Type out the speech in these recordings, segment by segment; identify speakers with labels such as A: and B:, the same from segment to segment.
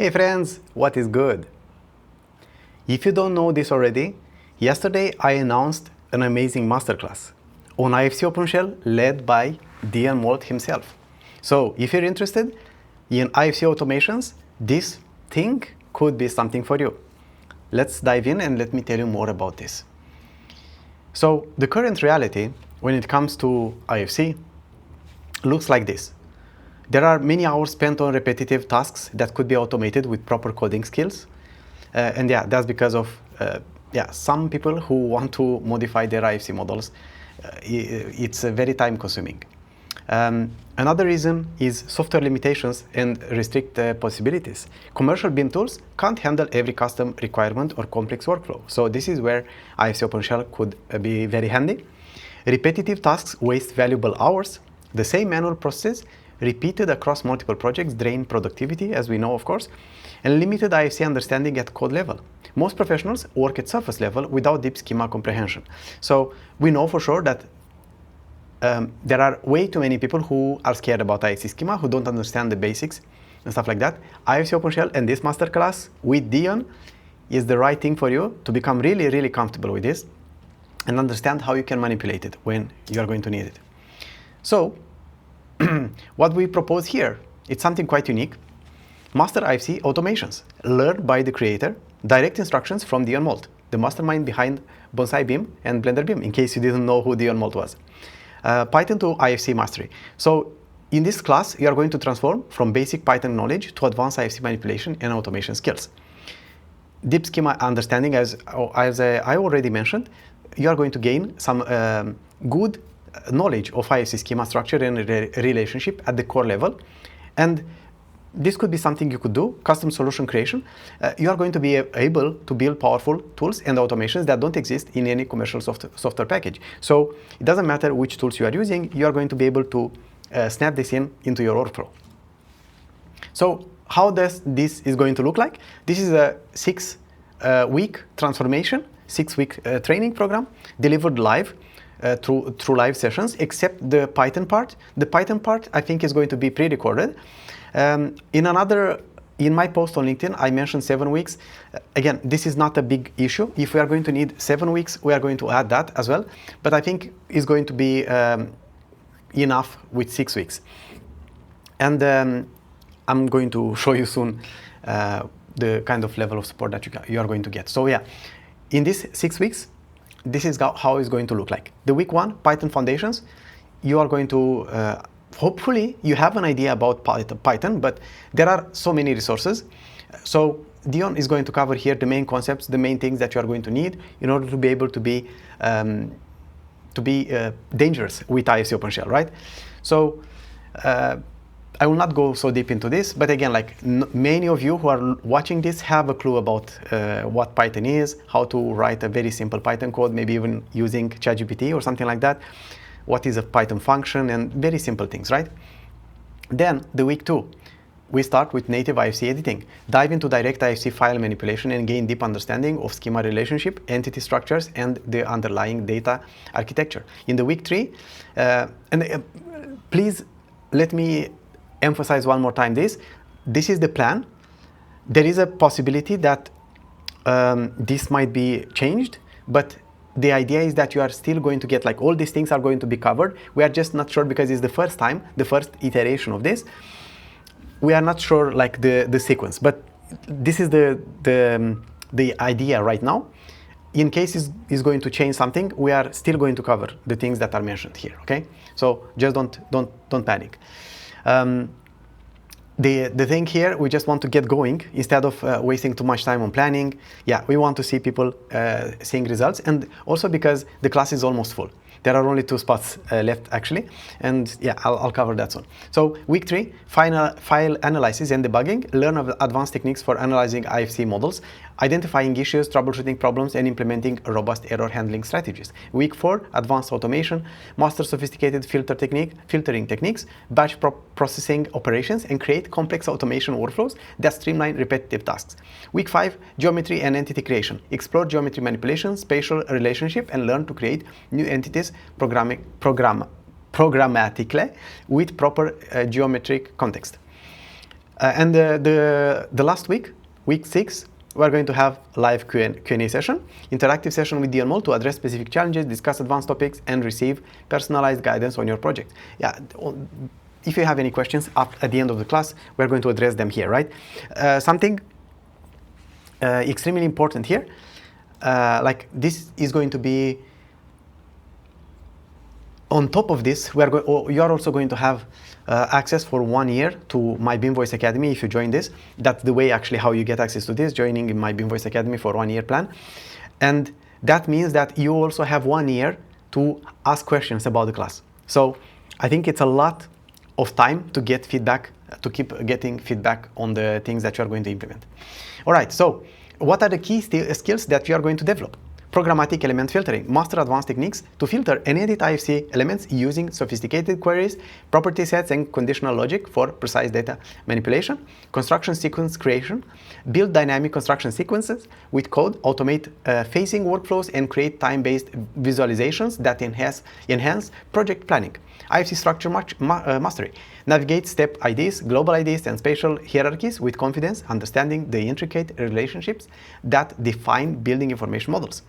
A: Hey friends, what is good? If you don't know this already, yesterday I announced an amazing masterclass on IFC OpenShell led by Dion Moult himself. So if you're interested in IFC automations, this thing could be something for you. Let's dive in and let me tell you more about this. So the current reality when it comes to IFC looks like this. There are many hours spent on repetitive tasks that could be automated with proper coding skills. And that's because of some people who want to modify their IFC models. It's very time consuming. Another reason is software limitations and restrict possibilities. Commercial BIM tools can't handle every custom requirement or complex workflow. So this is where IFC OpenShell could be very handy. Repetitive tasks waste valuable hours. The same manual process repeated across multiple projects drain productivity, as we know, of course, and limited IFC understanding at code level. Most professionals work at surface level without deep schema comprehension. So we know for sure that there are way too many people who are scared about IFC schema, who don't understand the basics and stuff like that. IFC OpenShell and this masterclass with Dion is the right thing for you to become really, really comfortable with this and understand how you can manipulate it when you are going to need it. So what we propose here, it's something quite unique. Master IFC automations, learned by the creator, direct instructions from Dion Moult, the mastermind behind BonsaiBIM and BlenderBIM, in case you didn't know who Dion Moult was. Python to IFC mastery. So in this class, you are going to transform from basic Python knowledge to advanced IFC manipulation and automation skills. Deep schema understanding, as I already mentioned, you are going to gain some good knowledge of IFC schema structure and relationship at the core level. And this could be something you could do, custom solution creation. You are going to be able to build powerful tools and automations that don't exist in any commercial software package. So it doesn't matter which tools you are using, you are going to be able to snap this into your workflow. So how this is going to look like? This is a 6-week transformation, 6-week training program delivered live through live sessions, except the Python part. The Python part, I think, is going to be pre-recorded. In my post on LinkedIn, I mentioned 7 weeks. Again, this is not a big issue. If we are going to need 7 weeks, we are going to add that as well. But I think it's going to be enough with 6 weeks. And I'm going to show you soon the kind of level of support that you are going to get. So yeah, in these 6 weeks, this is how it's going to look like. The week 1, Python foundations, you are going to, hopefully you have an idea about Python, but there are so many resources. So Dion is going to cover here the main concepts, the main things that you are going to need in order to be able to be dangerous with IFC OpenShell, right? So I will not go so deep into this, but again, like many of you who are watching this have a clue about what Python is, how to write a very simple Python code, maybe even using ChatGPT or something like that. What is a Python function, and very simple things, right? Then the week 2, we start with native IFC editing, dive into direct IFC file manipulation and gain deep understanding of schema relationship, entity structures, and the underlying data architecture. In the week 3, please let me emphasize one more time this is the plan. There is a possibility that this might be changed, but the idea is that you are still going to get, like, all these things are going to be covered. We are just not sure because it's the first time, the first iteration of this. We are not sure, like, the sequence, but this is the idea right now. In case is going to change something, we are still going to cover the things that are mentioned here, okay? So just don't panic. The thing here, we just want to get going instead of wasting too much time on planning. Yeah, we want to see people seeing results, and also because the class is almost full. There are only 2 spots left, actually, and yeah, I'll cover that soon. So week 3, file analysis and debugging, learn advanced techniques for analyzing IFC models, identifying issues, troubleshooting problems, and implementing robust error handling strategies. Week 4, advanced automation, master sophisticated filtering techniques, batch processing operations, and create complex automation workflows that streamline repetitive tasks. Week 5, geometry and entity creation, explore geometry manipulation, spatial relationship, and learn to create new entities programmatically with proper geometric context. And the last week, week 6, we're going to have a live Q&A session, interactive session with Dion Moult to address specific challenges, discuss advanced topics, and receive personalized guidance on your project. Yeah, if you have any questions at the end of the class, we're going to address them here, right? Something extremely important here, like this is going to be on top of this. You are also going to have access for 1 year to my BIMvoice Academy if you join this. That's the way actually how you get access to this, joining in my BIMvoice Academy for 1 year plan. And that means that you also have 1 year to ask questions about the class. So I think it's a lot of time to get feedback, to keep getting feedback on the things that you are going to implement. All right, so what are the key skills that you are going to develop? Programmatic element filtering, master advanced techniques to filter and edit IFC elements using sophisticated queries, property sets, and conditional logic for precise data manipulation. Construction sequence creation, build dynamic construction sequences with code, automate phasing workflows, and create time-based visualizations that enhance project planning. IFC structure mastery, navigate step IDs, global IDs, and spatial hierarchies with confidence, understanding the intricate relationships that define building information models.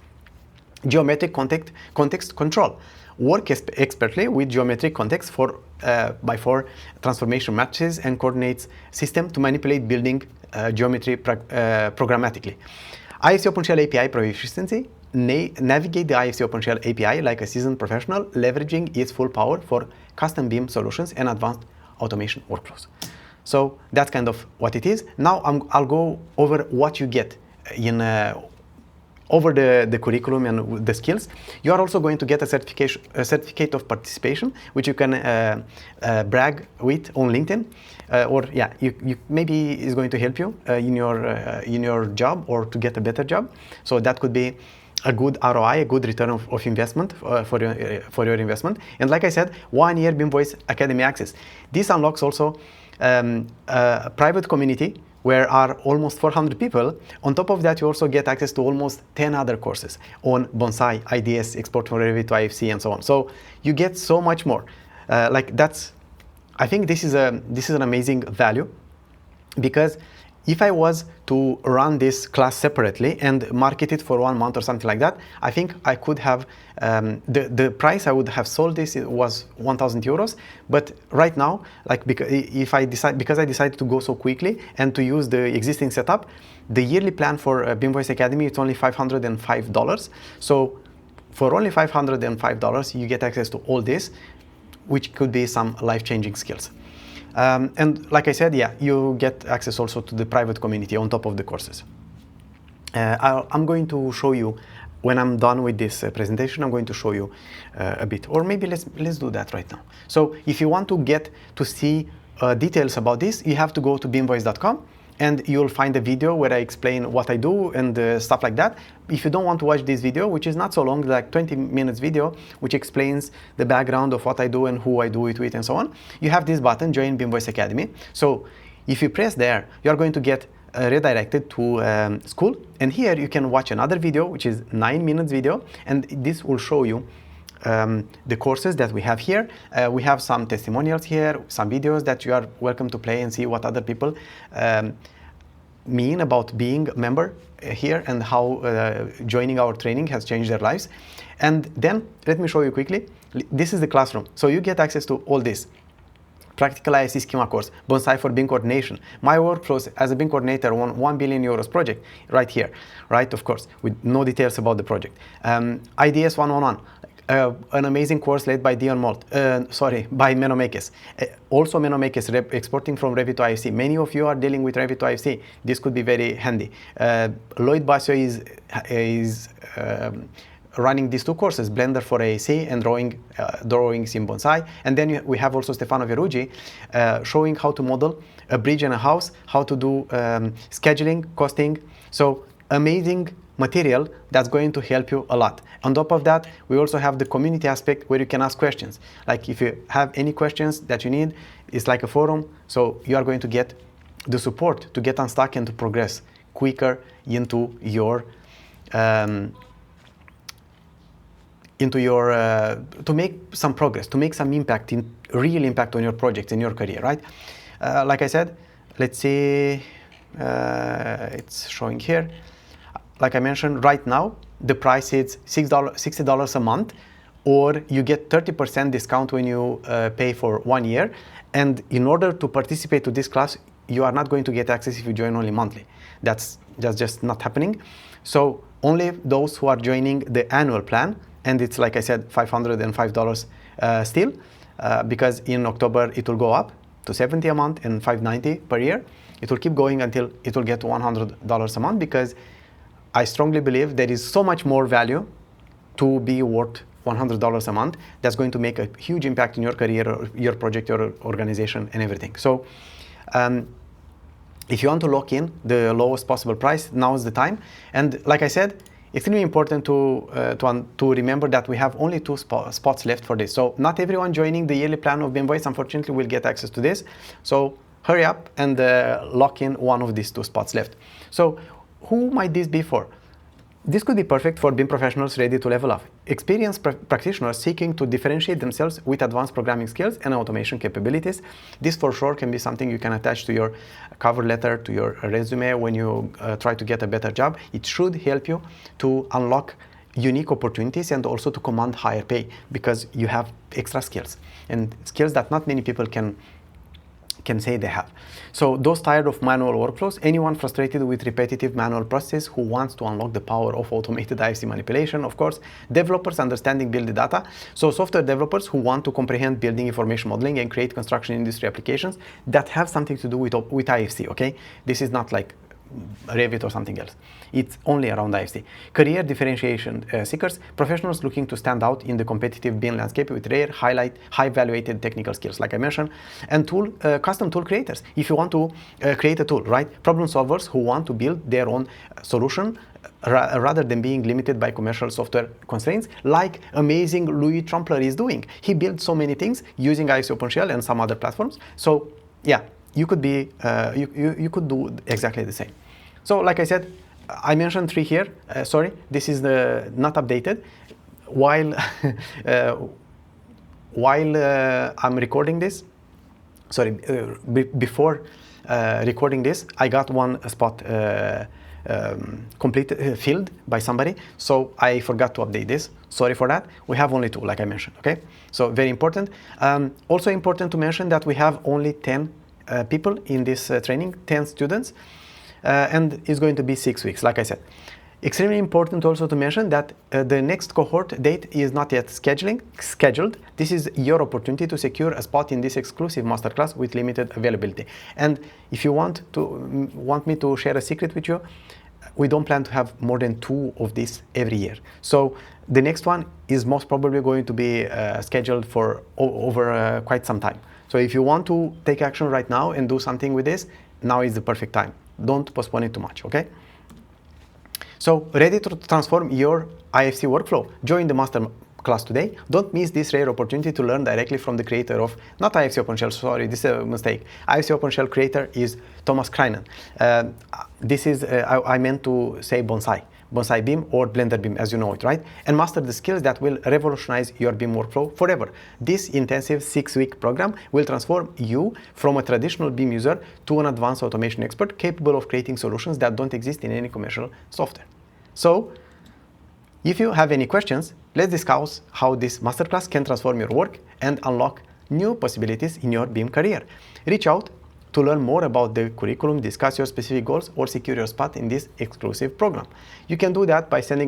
A: Geometric context control. Work expertly with geometric context by 4 transformation matches and coordinates system to manipulate building geometry programmatically. IFC OpenShell API proficiency. Navigate the IFC OpenShell API like a seasoned professional, leveraging its full power for custom BIM solutions and advanced automation workflows. So that's kind of what it is. Now I'll go over what you get in over the curriculum and the skills. You are also going to get a certificate of participation, which you can brag with on LinkedIn, or yeah, you maybe is going to help you in your job or to get a better job. So that could be a good ROI, a good return of investment for your investment. And like I said, 1 year BIMvoice Academy access. This unlocks also a private community where are almost 400 people. On top of that, you also get access to almost 10 other courses on Bonsai, IDS, export from Revit to IFC, and so on. So you get so much more. I think this is an amazing value, because if I was to run this class separately and market it for 1 month or something like that, I think I could have, the price I would have sold this was 1,000 euros. But right now, like because I decided to go so quickly and to use the existing setup, the yearly plan for BIMvoice Academy, it's only $505. So for only $505, you get access to all this, which could be some life-changing skills. And like I said, yeah, you get access also to the private community on top of the courses. I'm going to show you, when I'm done with this presentation, I'm going to show you a bit, or maybe let's do that right now. So if you want to get to see details about this, you have to go to BIMvoice.com, and you'll find a video where I explain what I do and stuff like that. If you don't want to watch this video, which is not so long, like 20 minutes video, which explains the background of what I do and who I do it with and so on, you have this button, Join BIMvoice Academy. So if you press there, you're going to get redirected to school. And here you can watch another video, which is 9 minutes video. And this will show you the courses that we have here. We have some testimonials here, some videos that you are welcome to play and see what other people mean about being a member here and how joining our training has changed their lives. And then let me show you quickly. This is the classroom. So you get access to all this. Practical IFC schema course, Bonsai for BIM coordination, my workflows as a BIM coordinator on 1 billion euros project, right here, right, of course, with no details about the project. IDS 111, an amazing course led by Dion Moult, by Menomekes. Also Menomekes exporting from Revit to IFC. Many of you are dealing with Revit to IFC. This could be very handy. Lloyd Basio is running these 2 courses, Blender for AAC and drawings in Bonsai. And then we have also Stefano Veruggi showing how to model a bridge and a house, how to do scheduling, costing. So amazing material that's going to help you a lot. On top of that, we also have the community aspect where you can ask questions. Like if you have any questions that you need, it's like a forum. So you are going to get the support to get unstuck and to progress quicker into your to make some progress, to make some impact, real impact on your projects in your career, right? Like I said, let's see, it's showing here. Like I mentioned, right now, the price is $60 a month, or you get 30% discount when you pay for 1 year. And in order to participate to this class, you are not going to get access if you join only monthly. That's just not happening. So only those who are joining the annual plan, and it's like I said, $505 still, because in October it will go up to $70 a month and $590 per year. It will keep going until it will get to $100 a month, because I strongly believe there is so much more value to be worth $100 a month that's going to make a huge impact in your career, or your project, your organization, and everything. So if you want to lock in the lowest possible price, now is the time. And like I said, extremely important to remember that we have only 2 spots left for this. So not everyone joining the yearly plan of BIMvoice, unfortunately, will get access to this. So hurry up and lock in one of these 2 spots left. So who might this be for? This could be perfect for BIM professionals ready to level up, experienced practitioners seeking to differentiate themselves with advanced programming skills and automation capabilities. This for sure can be something you can attach to your cover letter, to your resume when you try to get a better job. It should help you to unlock unique opportunities and also to command higher pay, because you have extra skills, and skills that not many people can say they have. So those tired of manual workflows, anyone frustrated with repetitive manual processes who wants to unlock the power of automated IFC manipulation, of course, developers understanding building data, so software developers who want to comprehend building information modeling and create construction industry applications that have something to do with IFC, okay? This is not like Revit or something else. It's only around IFC. Career differentiation seekers, professionals looking to stand out in the competitive BIM landscape with rare, high-valuated technical skills, like I mentioned, and custom tool creators. If you want to create a tool, right? Problem solvers who want to build their own solution rather than being limited by commercial software constraints, like amazing Louis Trumpler is doing. He built so many things using IFC OpenShell and some other platforms. So yeah, you could be, you could do exactly the same. So like I said, I mentioned 3 here. Sorry, this is not updated. While I'm recording this, sorry, before recording this, I got one spot filled by somebody, so I forgot to update this. Sorry for that. We have only 2, like I mentioned. Okay, so very important. Also important to mention that we have only 10 people in this training, 10 students. And it's going to be 6 weeks, like I said. Extremely important also to mention that the next cohort date is not yet scheduled. This is your opportunity to secure a spot in this exclusive masterclass with limited availability. And if you want me to share a secret with you, we don't plan to have more than 2 of these every year. So the next one is most probably going to be scheduled for over quite some time. So if you want to take action right now and do something with this, now is the perfect time. Don't postpone it too much, okay? So, ready to transform your IFC workflow? Join the master class today. Don't miss this rare opportunity to learn directly from the creator of, not IFC OpenShell, sorry, this is a mistake. IFC OpenShell creator is Thomas Kreinen. This is, I meant to say Bonsai. BonsaiBIM or Blender BIM, as you know it, right? And master the skills that will revolutionize your BIM workflow forever. This intensive 6-week program will transform you from a traditional BIM user to an advanced automation expert capable of creating solutions that don't exist in any commercial software. So, if you have any questions, let's discuss how this masterclass can transform your work and unlock new possibilities in your BIM career. Reach out to learn more about the curriculum, discuss your specific goals, or secure your spot in this exclusive program. You can do that by sending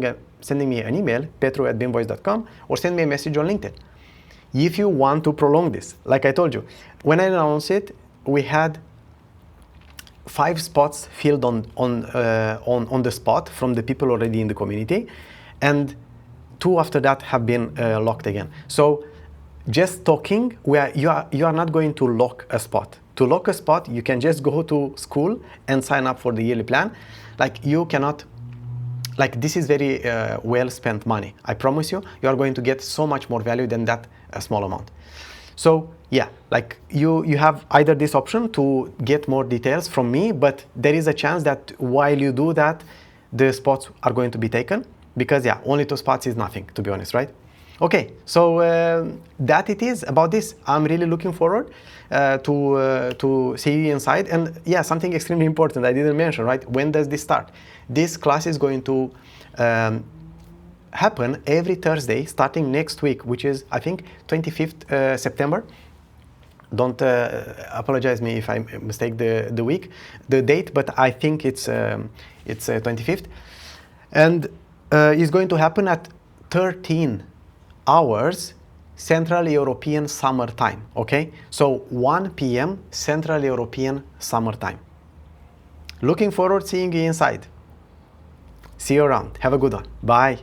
A: me an email, petru@BIMvoice.com, or send me a message on LinkedIn. If you want to prolong this, like I told you, when I announced it, we had 5 spots filled on the spot from the people already in the community, and 2 after that have been locked again. So just talking, you are not going to lock a spot. To lock a spot, you can just go to school and sign up for the yearly plan. Like, you cannot, like, this is very well spent money. I promise you, you are going to get so much more value than that small amount. So yeah, like you have either this option to get more details from me, but there is a chance that while you do that, the spots are going to be taken, because yeah, only 2 spots is nothing, to be honest, right? Okay, so that it is about this. I'm really looking forward to see you inside. And yeah, something extremely important I didn't mention, right? When does this start? This class is going to happen every Thursday starting next week, which is, I think, 25th September. Don't apologize me if I mistake the date, but I think it's 25th. And it's going to happen at 13 hours Central European Summer Time, okay? So 1 p.m. Central European Summer Time. Looking forward to seeing you inside. See you around. Have a good one. Bye.